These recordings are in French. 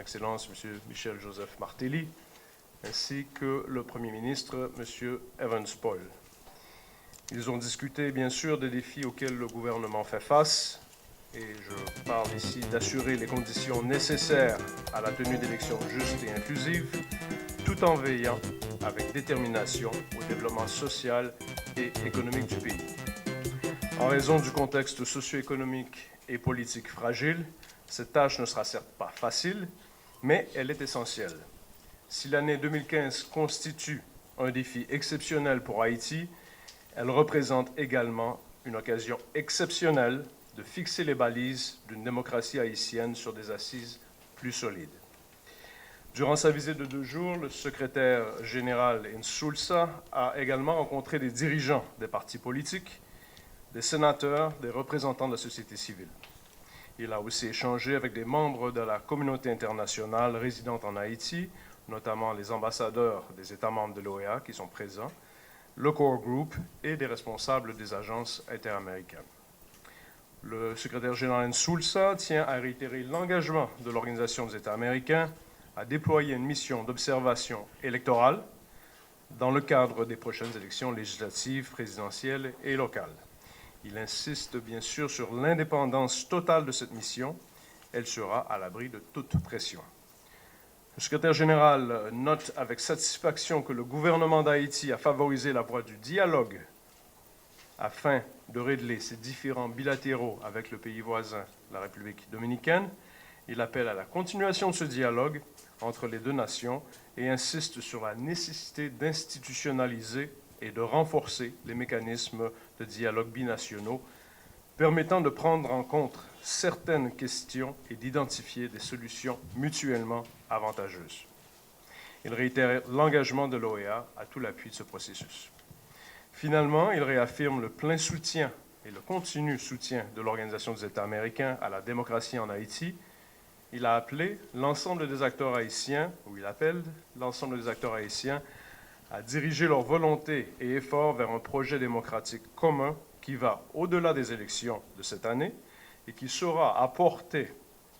Excellence M. Michel-Joseph Martelly, ainsi que le Premier ministre M. Evans Paul. Ils ont discuté bien sûr des défis auxquels le gouvernement fait face, et je parle ici d'assurer les conditions nécessaires à la tenue d'élections justes et inclusives, tout en veillant avec détermination au développement social et économique du pays. En raison du contexte socio-économique et politique fragile, cette tâche ne sera certes pas facile, mais elle est essentielle. Si l'année 2015 constitue un défi exceptionnel pour Haïti, elle représente également une occasion exceptionnelle de fixer les balises d'une démocratie haïtienne sur des assises plus solides. Durant sa visite de 2 jours, le secrétaire général Insulza a également rencontré des dirigeants des partis politiques, des sénateurs, des représentants de la société civile. Il a aussi échangé avec des membres de la communauté internationale résidente en Haïti, notamment les ambassadeurs des États membres de l'OEA qui sont présents, le Core Group et des responsables des agences interaméricaines. Le secrétaire général Insulza tient à réitérer l'engagement de l'Organisation des États américains à déployer une mission d'observation électorale dans le cadre des prochaines élections législatives, présidentielles et locales. Il insiste bien sûr sur l'indépendance totale de cette mission. Elle sera à l'abri de toute pression. Le secrétaire général note avec satisfaction que le gouvernement d'Haïti a favorisé la voie du dialogue afin de régler ses différends bilatéraux avec le pays voisin, la République dominicaine. Il appelle à la continuation de ce dialogue entre les deux nations et insiste sur la nécessité d'institutionnaliser et de renforcer les mécanismes de dialogue binationaux permettant de prendre en compte certaines questions et d'identifier des solutions mutuellement avantageuses. Il réitère l'engagement de l'OEA à tout l'appui de ce processus. Finalement, il réaffirme le plein soutien et le continu soutien de l'Organisation des États américains à la démocratie en Haïti. Il a appelé l'ensemble des acteurs haïtiens, ou il appelle l'ensemble des acteurs haïtiens à diriger leur volonté et efforts vers un projet démocratique commun qui va au-delà des élections de cette année et qui saura apporter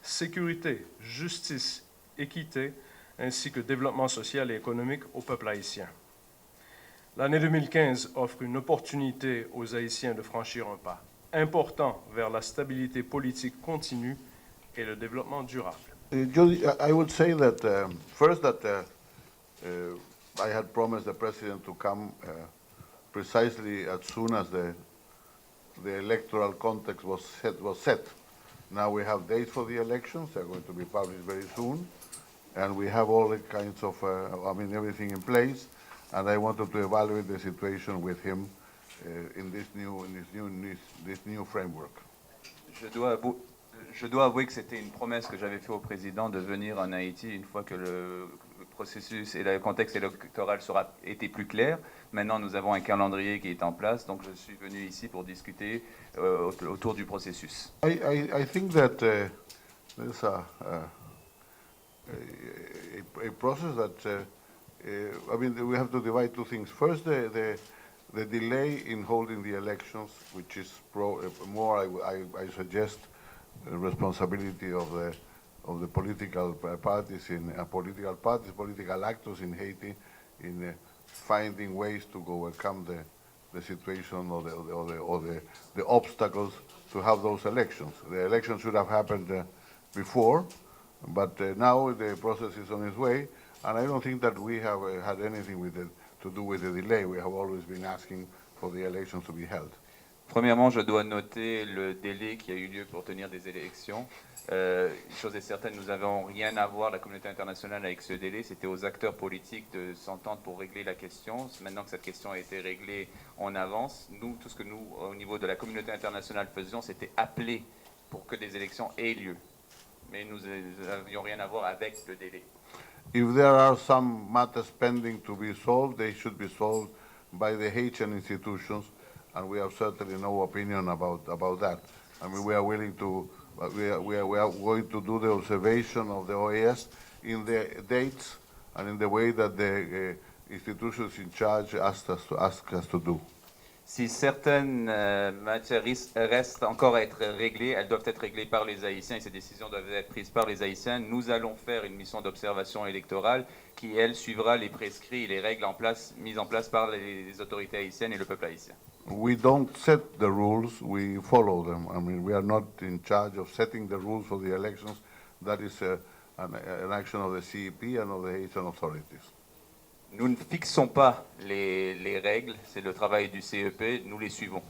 sécurité, justice, équité, ainsi que développement social et économique au peuple haïtien. L'année 2015 offre une opportunité aux Haïtiens de franchir un pas important vers la stabilité politique continue et le développement durable. I would say that first that I had promised the president to come precisely as soon as the electoral context was set. Now we have dates for the elections. They're going to be published very soon. And we have all the kinds of, everything in place. And I wanted to evaluate the situation with him in this new framework. Je dois avouer que c'était une promesse que j'avais faite au président de venir en Haïti une fois que le processus et le contexte électoral sera été plus clair. Maintenant, nous avons un calendrier qui est en place, donc je suis venu ici pour discuter autour du processus. I think that there's a process that we have to divide two things. First, the delay in holding the elections, which is more, I suggest, responsibility of the political parties political actors in Haiti, in finding ways to overcome the situation or the obstacles to have those elections. The elections should have happened before, but now the process is on its way, and I don't think that we have had anything to do with the delay. We have always been asking for the elections to be held. Premièrement, je dois noter le délai qui a eu lieu pour tenir des élections. Une chose est certaine, nous n'avons rien à voir, la communauté internationale, avec ce délai. C'était aux acteurs politiques de s'entendre pour régler la question. Maintenant que cette question a été réglée, on avance. Nous, tout ce que nous, au niveau de la communauté internationale, faisions, c'était appeler pour que des élections aient lieu. Mais nous n'avions rien à voir avec le délai. If there are some matters pending to be solved, they should be solved by the Haitian institutions, and we have certainly no opinion about that. I mean, we are willing to, we are going to do the observation of the OAS in the dates and in the way that the institutions in charge ask us to do. Si certaines matières restent encore à être réglées, elles doivent être réglées par les Haïtiens et ces décisions doivent être prises par les Haïtiens. Nous allons faire une mission d'observation électorale qui, elle, suivra les prescrits et les règles mises en place par les autorités haïtiennes et le peuple haïtien. We don't set the rules, we follow them. I mean, we are not in charge of setting the rules for the elections. That is an action of the CEP and of the Haitian authorities. Nous ne fixons pas les règles, c'est le travail du CEP, nous les suivons.